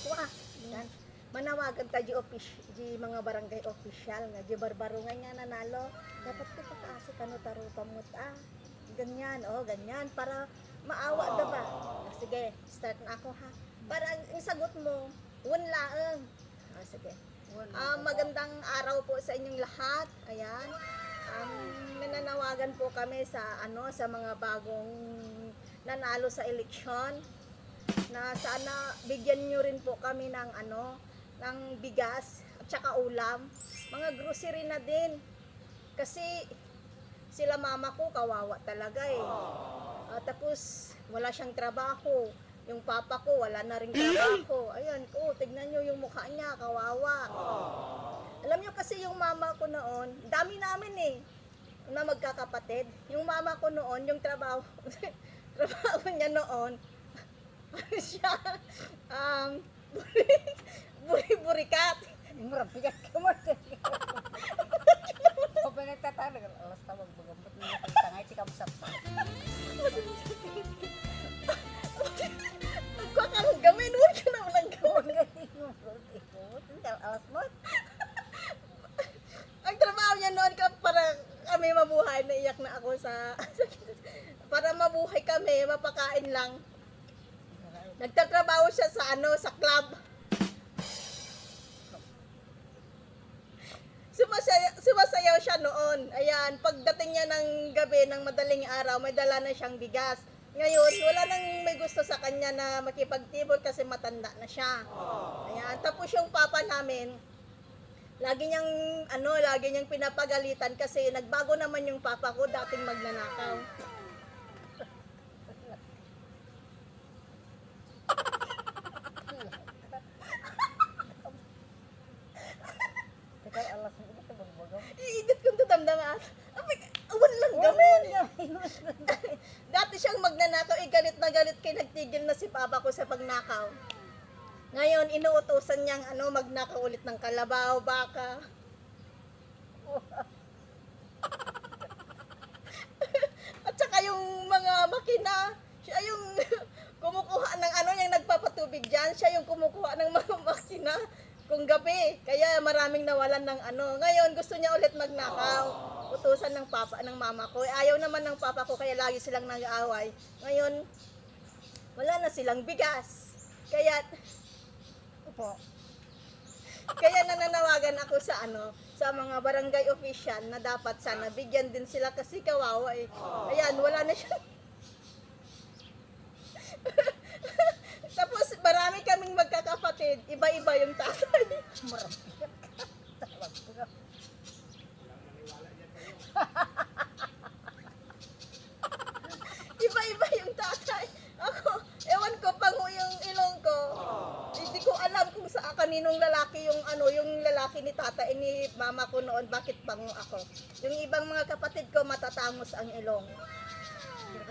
Wah, yan. Manawagan ta di mga barangay official nga di barbarungan nga nanalo. Dapat ko pakaasa kano taro pamut ganyan ganyan para maawa da ba. Sige, start na ako ha. Para ang sagot mo, laeng. Sige. Magandang araw po sa inyong lahat. Ayan. Nananawagan po kami sa sa mga bagong nanalo sa eleksyon na sana bigyan nyo rin po kami ng ng bigas at saka ulam, mga grocery na din kasi sila mama ko kawawa talaga tapos wala siyang trabaho, yung papa ko wala na ring trabaho. Ayan ko, tignan nyo yung mukha niya, kawawa. Alam nyo kasi yung mama ko noon, dami namin na magkakapatid. Yung mama ko noon, yung trabaho trabaho niya noon siya buri-burikat. Murabigat ka mo. O ba nagtatala? Alas tawag bagambot na yung tangay, tika mo sa pa. Nagkakanggamin, huwag ka naman ang gawin. Alas mo? Ang trabaho niya noon para kami mabuhay, naiyak na ako sa para mabuhay kami, mapakain lang. Nagtatrabaho siya sa sa club. Sumasayaw siya noon. Ayan, pagdating niya ng gabi, ng madaling araw, may dala na siyang bigas. Ngayon, wala nang may gusto sa kanya na makipagtibol kasi matanda na siya. Ayan, tapos yung papa namin, lagi niyang pinapagalitan kasi nagbago naman yung papa ko, dating magnanakaw. Alas mo ito bagbagam. Iidit kong tutamdama. Awan lang gamin. Dati siyang magnanakaw, galit na galit kay nagtigil na si papa ko sa pagnakaw. Ngayon, inuutosan niyang magnakaw ulit ng kalabaw, baka. At saka yung mga makina, siya yung kumukuha ng yung nagpapatubig dyan, siya yung kumukuha ng mga makina kung gabi. Kaya maraming nawalan ng Ngayon, gusto niya ulit magnakaw. Utusan ng papa, ng mama ko. Ayaw naman ng papa ko, kaya lagi silang nag-aaway. Ngayon, wala na silang bigas. Kaya nananawagan ako sa sa mga barangay official na dapat sana bigyan din sila kasi kawawa Ayan, wala na siya. Tapos marami kaming magkakapatid, iba-iba yung tatay. Murabigat ka. Tawag bagam. Iba-iba yung tatay. Ako, ewan ko pango yung ilong ko. Hindi ko alam kung sa kaninong lalaki yung yung lalaki ni tatay ni mama ko noon, bakit pango ako. Yung ibang mga kapatid ko matatangos ang ilong.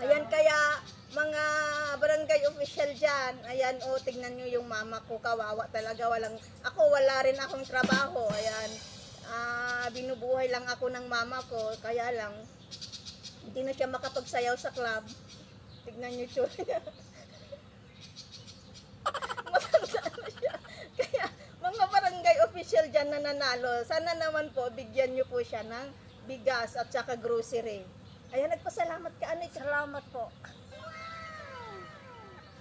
Ayan, kaya mga barangay official dyan, ayan tignan nyo yung mama ko, kawawa talaga. Wala rin akong trabaho. Ayan, binubuhay lang ako ng mama ko, kaya lang hindi na siya makapagsayaw sa club. Tignan nyo tsura niya. Matanda na siya. Kaya mga barangay official dyan na nanalo, sana naman po bigyan nyo po siya ng bigas at saka grocery. Ayan, nagpasalamat ka, Salamat po.